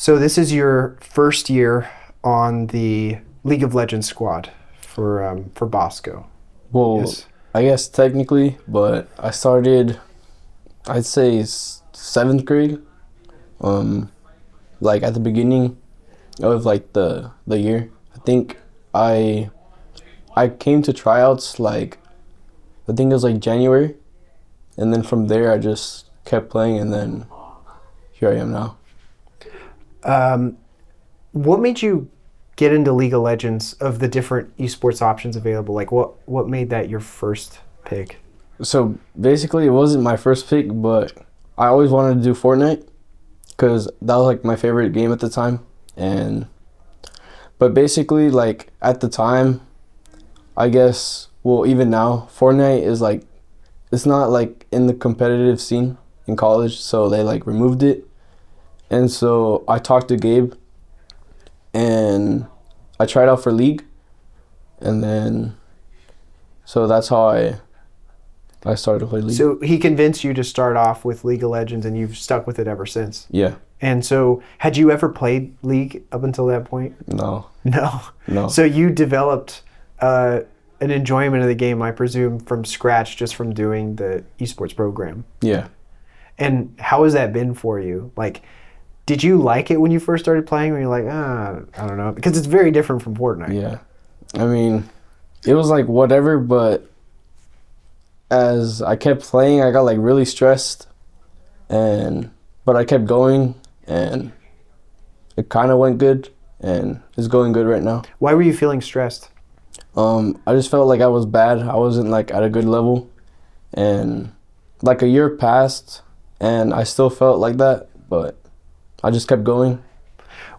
So this is your first year on the League of Legends squad for Bosco. Well, Yes. I guess technically, but I started, I'd say seventh grade. Like at the beginning of like the year. I think I came to tryouts like I think it was like January, and then from there I just kept playing, and then here I am now. What made you get into League of Legends of the different esports options available? Like what made that your first pick? So basically, it wasn't my first pick, but I always wanted to do Fortnite because that was like my favorite game at the time. But basically, like at the time, I guess, well, even now, Fortnite is like, it's not like in the competitive scene in college, so they like removed it. And so I talked to Gabe, and I tried out for League, and then so that's how I started to play League. So he convinced you to start off with League of Legends, and you've stuck with it ever since. Yeah. And so, had you ever played League up until that point? No. No. So you developed an enjoyment of the game, I presume, from scratch, just from doing the esports program. Yeah. And how has that been for you? Like, did you like it when you first started playing? Or you're like, I don't know, because it's very different from Fortnite. Yeah. I mean, it was like whatever, but as I kept playing, I got like really stressed, but I kept going, and it kind of went good, and it's going good right now. Why were you feeling stressed? I just felt like I was bad. I wasn't like at a good level, and like a year passed, and I still felt like that, but I just kept going.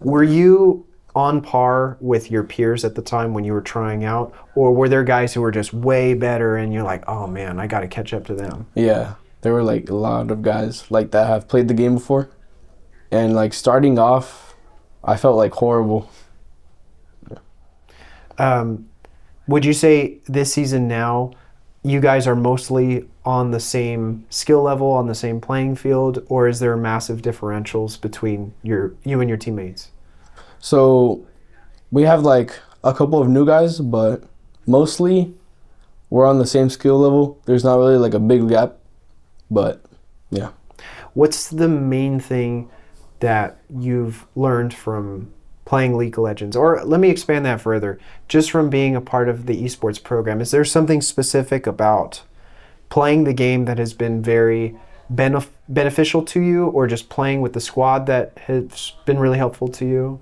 Were you on par with your peers at the time when you were trying out, or were there guys who were just way better and you're like, oh man, I got to catch up to them? Yeah, there were like a lot of guys like that have played the game before, and like starting off, I felt like horrible. Would you say this season now, you guys are mostly on the same skill level, on the same playing field, or is there massive differentials between you and your teammates? So we have like a couple of new guys, but mostly we're on the same skill level. There's not really like a big gap, but yeah. What's the main thing that you've learned from playing League of Legends? Or let me expand that further. Just from being a part of the esports program, is there something specific about playing the game that has been very beneficial to you, or just playing with the squad that has been really helpful to you?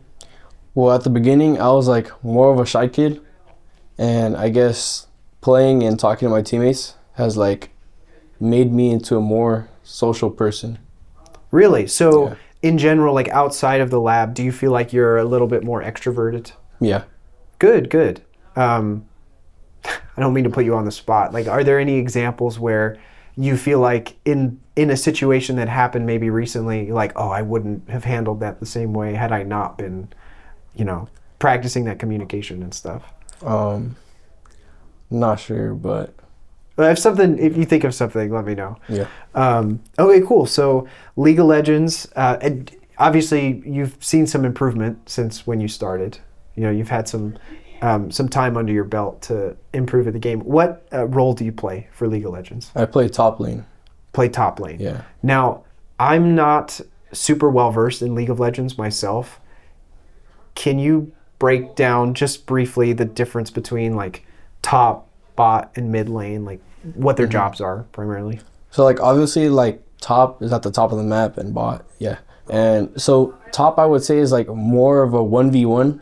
Well, at the beginning, I was like more of a shy kid, and I guess playing and talking to my teammates has like made me into a more social person. Really? So Yeah. in general, like outside of the lab, do you feel like you're a little bit more extroverted? Yeah. Good. I don't mean to put you on the spot. Like, are there any examples where you feel like in a situation that happened maybe recently, like, oh, I wouldn't have handled that the same way had I not been, practicing that communication and stuff? Not sure, but If you think of something, let me know. yeah. Okay, cool. So League of Legends, and obviously you've seen some improvement since when you started. You've had some time under your belt to improve at the game. What role do you play for League of Legends? I play top lane. Play top lane. Yeah. Now, I'm not super well versed in League of Legends myself. Can you break down just briefly the difference between like top, bot, and mid lane, like what their jobs are primarily? So like obviously like top is at the top of the map, and bot, yeah. And so top I would say is like more of a 1v1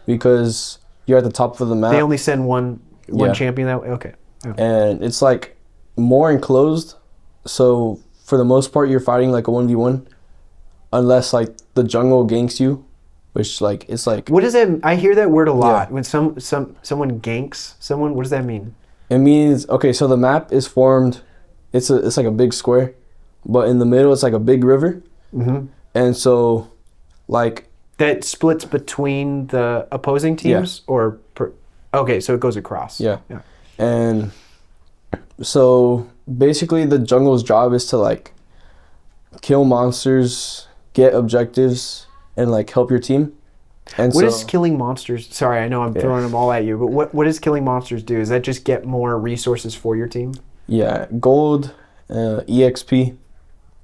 because you're at the top of the map. They only send one Yeah. champion that way? Okay. Yeah. And it's like more enclosed. So for the most part you're fighting like a 1v1 unless like the jungle ganks you, which like it's like What does that? I hear that word a lot. Yeah. When someone ganks someone, what does that mean? it means okay, so the map is formed, it's like a big square, but in the middle it's like a big river. Mm-hmm. And so like That splits between the opposing teams, okay, so it goes across. Yeah. And so basically the jungle's job is to like kill monsters, get objectives, and like help your team. And What so is killing monsters? Sorry, I know I'm throwing them all at you, but what does killing monsters do? Is that just get more resources for your team? yeah, gold, EXP.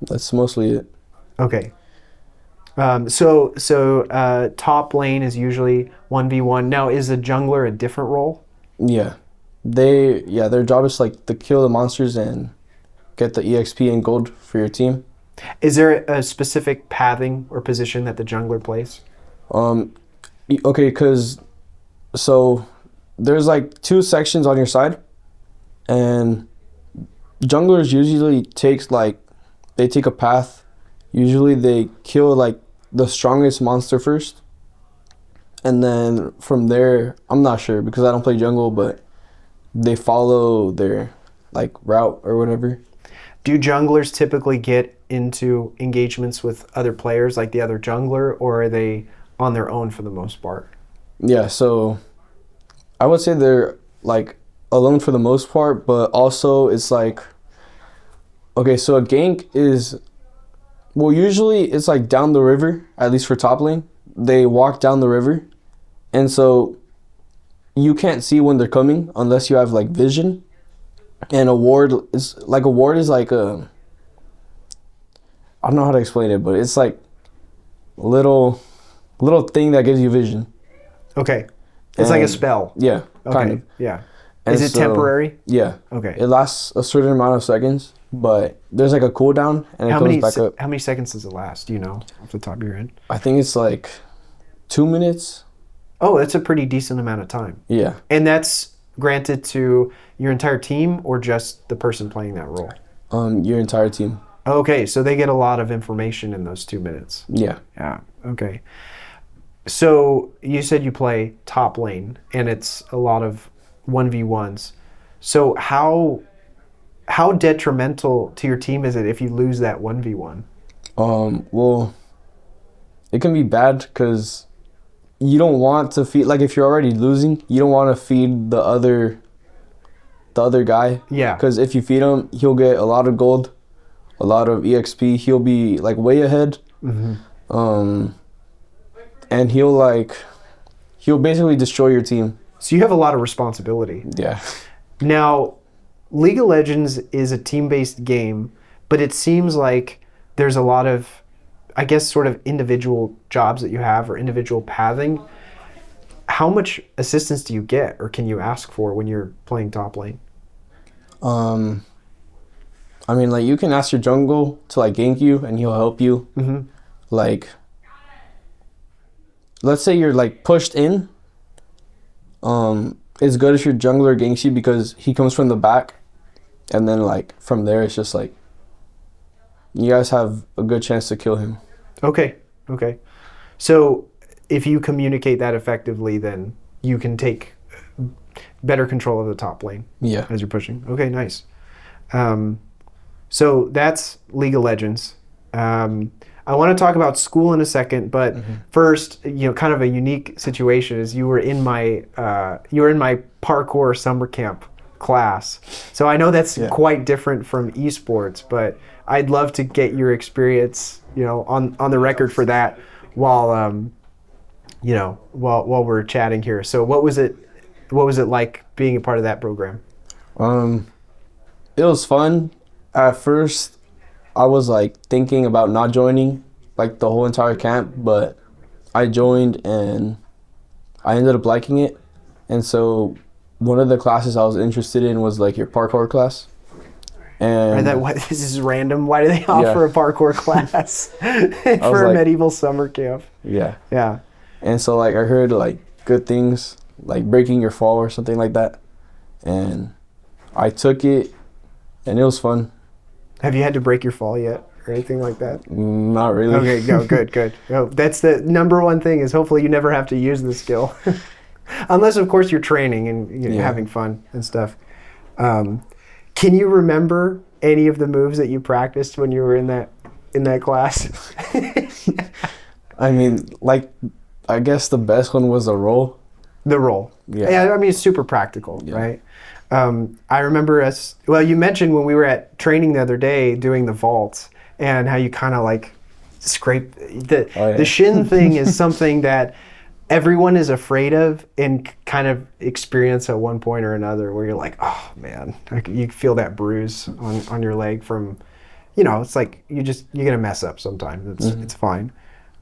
That's mostly it. Okay. Top lane is usually 1v1. Now, is a jungler a different role? Yeah, their job is like to kill the monsters and get the EXP and gold for your team. Is there a specific pathing or position that the jungler plays? Okay, so there's like 2 sections on your side, and junglers usually they take a path. Usually they kill like the strongest monster first, and then from there, I'm not sure because I don't play jungle, but they follow their like route or whatever. Do junglers typically get into engagements with other players like the other jungler, or are they on their own for the most part? Yeah, so I would say they're like alone for the most part, but also it's like, okay, so a gank is, well, usually it's like down the river, at least for top lane. They walk down the river, and so you can't see when they're coming unless you have like vision. And a ward is like a, I don't know how to explain it, but it's like a little thing that gives you vision. Okay. It's like a spell. Yeah, kind Okay. of. Yeah. And Is it so- temporary? Yeah. Okay. It lasts a certain amount of seconds, but there's like a cooldown and it comes back up. How many seconds does it last? Do you know off the top of your head? I think it's like 2 minutes. Oh, that's a pretty decent amount of time. Yeah. And that's granted to your entire team or just the person playing that role? Your entire team. Okay, so they get a lot of information in those 2 minutes. Yeah. Yeah, okay. So you said you play top lane and it's a lot of 1v1s. So how detrimental to your team is it if you lose that 1v1? Well, it can be bad because you don't want to feed, like if you're already losing, you don't want to feed the other guy. Yeah. Because if you feed him, he'll get a lot of gold, a lot of EXP. He'll be like way ahead. Mm-hmm. And he'll basically destroy your team. So you have a lot of responsibility. Yeah. Now, League of Legends is a team-based game, but it seems like there's a lot of, I guess, sort of individual jobs that you have or individual pathing. How much assistance do you get or can you ask for when you're playing top lane? I mean, like you can ask your jungle to like gank you and he'll help you. Mm-hmm. Like, let's say you're like pushed in. It's good if your jungler ganks you because he comes from the back, and then like from there it's just like you guys have a good chance to kill him. Okay. So if you communicate that effectively, then you can take better control of the top lane. Yeah. As you're pushing. Okay, nice. So that's League of Legends. I want to talk about school in a second, but first, kind of a unique situation is you were in my parkour summer camp class. So I know that's quite different from esports, but I'd love to get your experience, on the record for that while we're chatting here. So what was it like being a part of that program? It was fun. At first, I was like thinking about not joining like the whole entire camp, but I joined and I ended up liking it. And so one of the classes I was interested in was like your parkour class. And This is random. Why do they offer a parkour class for a medieval summer camp? Yeah. Yeah. And so like I heard like good things, like breaking your fall or something like that. And I took it and it was fun. Have you had to break your fall yet or anything like that? Not really. Okay, no, good. No, that's the number one thing is hopefully you never have to use the skill. Unless, of course, you're training and having fun and stuff. Can you remember any of the moves that you practiced when you were in that class? I mean, like, I guess the best one was the roll. The roll. Yeah, I mean, it's super practical, right? I remember you mentioned when we were at training the other day doing the vaults and how you kind of like scrape the Oh, yeah. the shin thing is something that everyone is afraid of and kind of experience at one point or another, where you're like, oh man, like you feel that bruise on your leg from, it's like you're gonna mess up sometimes. It's fine.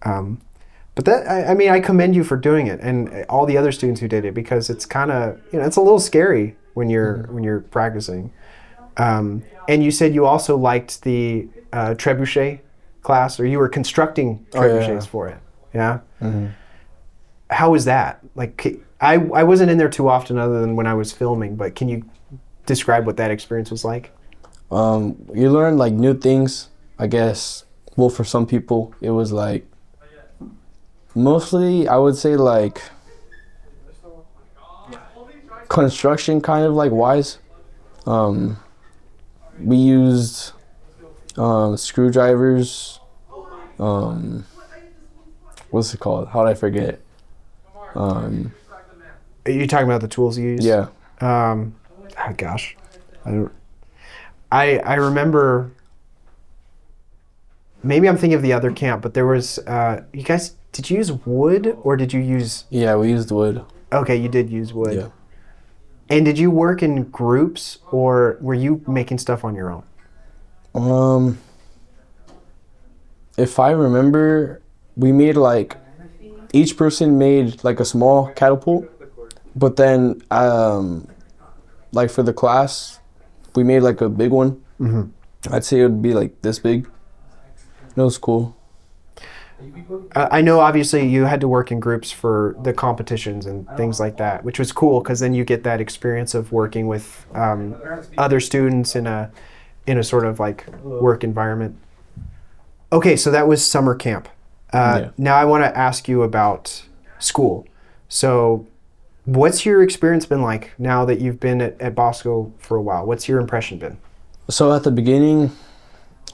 But that I mean, I commend you for doing it, and all the other students who did it, because it's kind of it's a little scary when you're practicing. And you said you also liked the trebuchet class, or you were constructing trebuchets for it. Yeah. How was that? Like, I wasn't in there too often, other than when I was filming. But can you describe what that experience was like? You learn like new things, I guess. Well, for some people, it was like mostly, I would say, like construction kind of like wise. We used screwdrivers. What's it called? How did I forget? Are you talking about the tools you use? Yeah. Oh gosh, I remember. Maybe I'm thinking of the other camp, but there was. You guys, did you use wood or did you use? Yeah, we used wood. Okay, you did use wood. Yeah. And did you work in groups, or were you making stuff on your own? If I remember, we made like each person made like a small catapult, but then like for the class, we made like a big one. I'd say it would be like this big. It was cool. I know obviously you had to work in groups for the competitions and things like that, which was cool because then you get that experience of working with other students in a sort of like work environment. Okay, so that was summer camp. Now I want to ask you about school. So what's your experience been like now that you've been at Bosco for a while? What's your impression been? So at the beginning,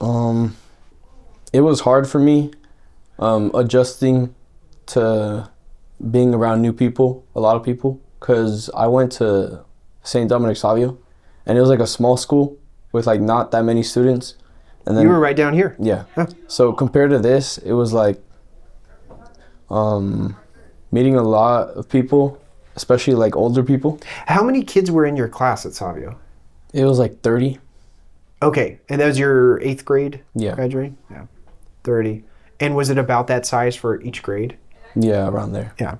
it was hard for me adjusting to being around new people, a lot of people, because I went to St. Dominic Savio, and it was like a small school with like not that many students. And then you were right down here. Yeah. So compared to this, it was like meeting a lot of people, especially like older people. How many kids were in your class at Savio? It was like 30. Okay, and that was your 8th grade Yeah. graduating? Yeah, 30. And was it about that size for each grade? Yeah, around there. Yeah.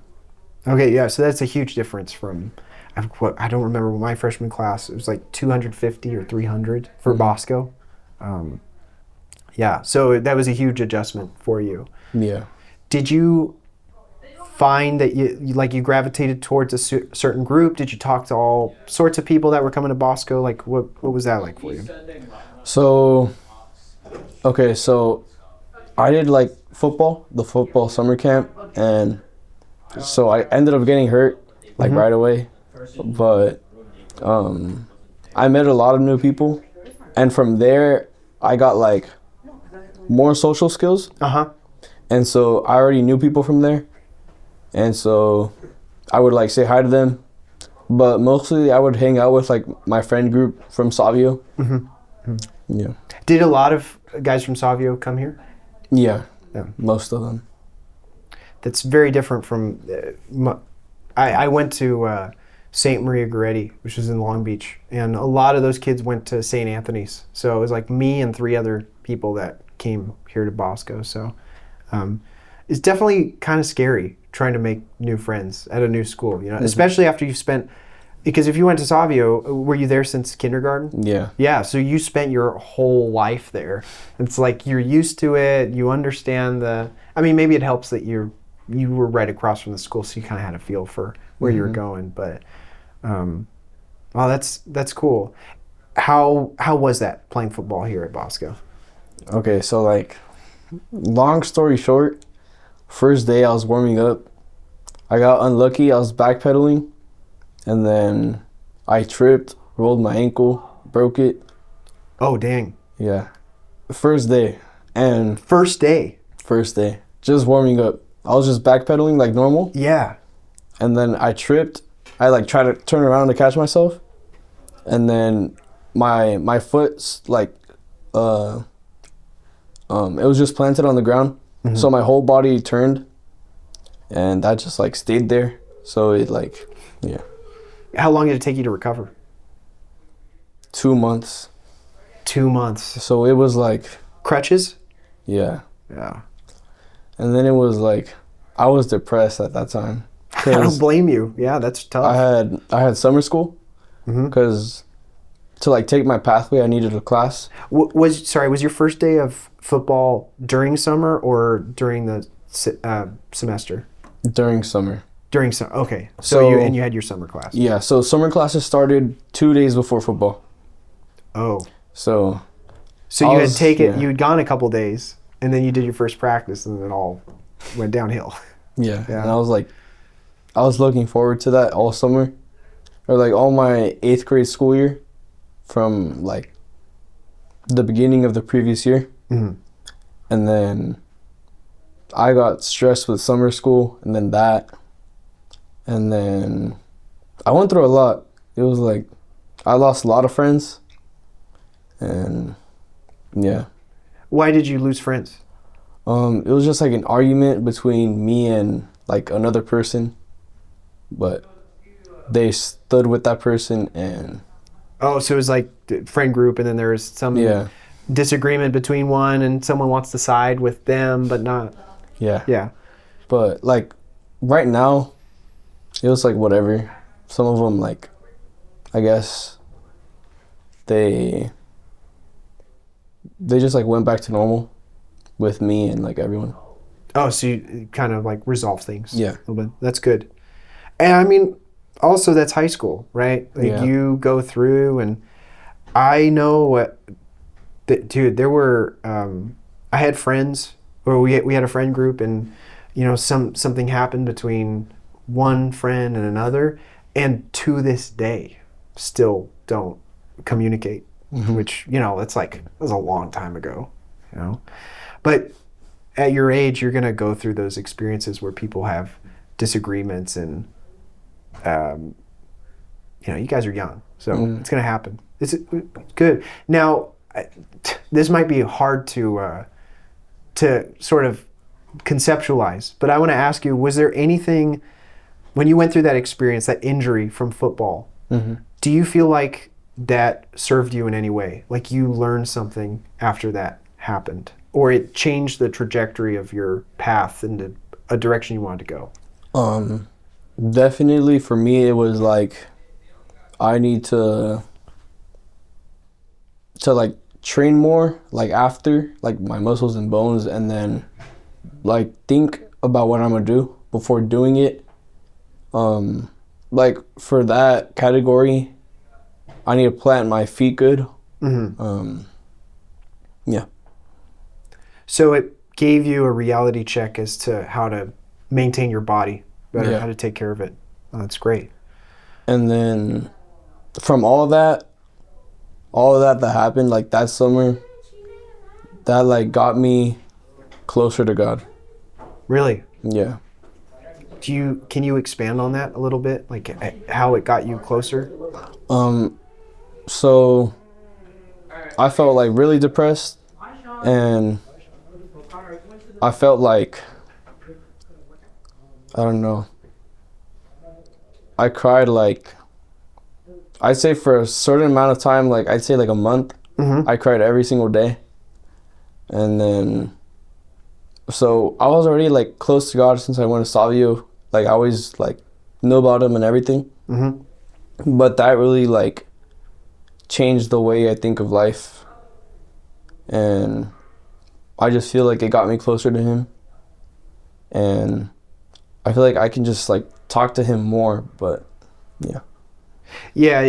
Okay, yeah, so that's a huge difference from, I don't remember my freshman class, it was like 250 or 300 for Bosco. Yeah, so that was a huge adjustment for you. Yeah. Did you find that you gravitated towards a certain group? Did you talk to all sorts of people that were coming to Bosco? Like, what was that like for you? So, okay, so I did like the football summer camp, and so I ended up getting hurt like right away. But I met a lot of new people, and from there I got like more social skills. And so I already knew people from there, and so I would like say hi to them, but mostly I would hang out with like my friend group from Savio. Yeah. Did a lot of guys from Savio come here? Yeah, most of them. That's very different from. I went to St. Maria Goretti, which was in Long Beach, and a lot of those kids went to St. Anthony's. So it was like me and 3 other people that came here to Bosco. So it's definitely kind of scary trying to make new friends at a new school, especially after you've spent. Because if you went to Savio, were you there since kindergarten? Yeah. Yeah, so you spent your whole life there. It's like you're used to it. You understand maybe it helps that you were right across from the school, so you kind of had a feel for where you were going. But, that's cool. How was that playing football here at Bosco? Okay, so like, long story short, first day I was warming up, I got unlucky. I was backpedaling, and then I tripped, rolled my ankle, broke it. Oh, dang. Yeah. First day. And First day? First day. Just warming up. I was just backpedaling like normal. Yeah. And then I tripped. I like tried to turn around to catch myself. And then my foot's like, It was just planted on the ground. Mhm. So my whole body turned, and that just like stayed there. So it like, yeah, How long did it take you to recover? 2 months. 2 months. So it was like, Crutches? yeah. Yeah. And then it was like, I was depressed at that time. I don't blame you. Yeah, that's tough. I had summer school Mhm. because to like take my pathway, I needed a class Was your first day of football during summer or during the semester? during summer. During summer. Okay. So- you had your summer class. Yeah, so summer classes started 2 days before football. Oh. So So I you was- you had gone a couple days and then you did your first practice and it all went downhill. yeah, Yeah. and I was looking forward to that all summer, or like all my 8th grade school year, from like the beginning of the previous year, Mhm. and then I got stressed with summer school, and then I went through a lot. It was like I lost a lot of friends, and yeah. Why did you lose friends? It was just like an argument between me and like another person, but they stood with that person, and Oh, so it was like friend group and then there was some yeah, disagreement between one and someone wants to side with them but not. yeah. Yeah. But like right now, it was like whatever. Some of them like, I guess they just like went back to normal with me and like everyone. Oh, so you kind of like resolve things. Yeah. A little bit. That's good. And I mean, also that's high school, right? Like Yeah. you go through, and I know what, dude. There were, I had friends, or we had a friend group, and you know, something happened between one friend and another, and to this day, still don't communicate. Mhm. Which, you know, that was a long time ago, you know. But at your age, you're gonna go through those experiences where people have disagreements, and you know, you guys are young, so it's gonna happen. It's good. Now, this might be hard to sort of conceptualize, but I want to ask you: was there anything when you went through that experience, that injury from football? Mhm. Do you feel like that served you in any way? Like you learned something after that happened, or it changed the trajectory of your path into a direction you wanted to go? Definitely for me, it was like I need to like train more, like after like my muscles and bones, and then like think about what I'm gonna do before doing it. Like for that category, I need to plant my feet good. Mm-hmm. Yeah. So it gave you a reality check as to how to maintain your body better, Yeah. how to take care of it. Oh, that's great. And then from all of that that happened, like that summer, that like got me closer to God. Really? Yeah. Can you expand on that a little bit? Like how it got you closer? So I felt like really depressed, and I felt like, I don't know, I cried like, I'd say for a certain amount of time, like I'd say like a month, Mm-hmm. I cried every single day. And then, so I was already like close to God since I went to Savio. Like I always like knew about him and everything. Mm-hmm. But that really like changed the way I think of life. And I just feel like it got me closer to him. And I feel like I can just like talk to him more, but yeah. Yeah,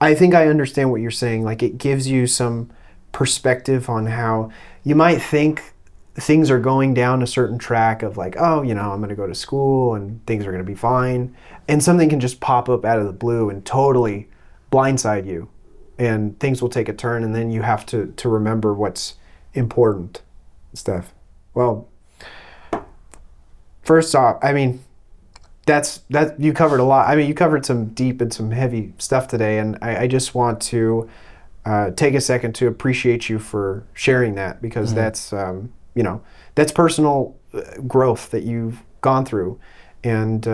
I think I understand what you're saying. Like it gives you some perspective on how you might think things are going down a certain track of like, oh, you know, I'm going to go to school and things are going to be fine. And something can just pop up out of the blue and totally blindside you. And things will take a turn, and then you have to remember what's important stuff. Well, first off, I mean, that you covered a lot. I mean, you covered some deep and some heavy stuff today, and I just want to take a second to appreciate you for sharing that, because that's that's personal growth that you've gone through, and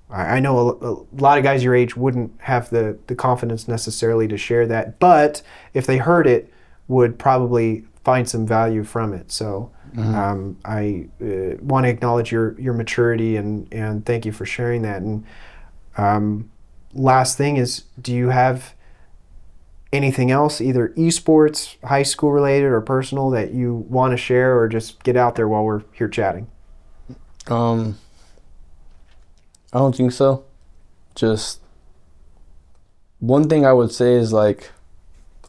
I know a lot of guys your age wouldn't have the confidence necessarily to share that, but if they heard it, would probably find some value from it. So I want to acknowledge your maturity, and thank you for sharing that. And last thing is, do you have anything else, either esports, high school related, or personal, that you want to share, or just get out there while we're here chatting? I don't think so. Just one thing I would say is, like,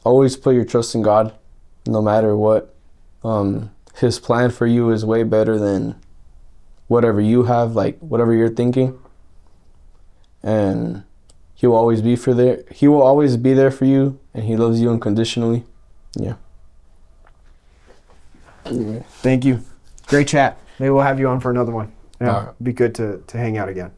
always put your trust in God, no matter what. His plan for you is way better than whatever you have, like whatever you're thinking. And He will always be there for you, and He loves you unconditionally. Yeah. Thank you. Great chat. Maybe we'll have you on for another one. Yeah, All right. be good to hang out again.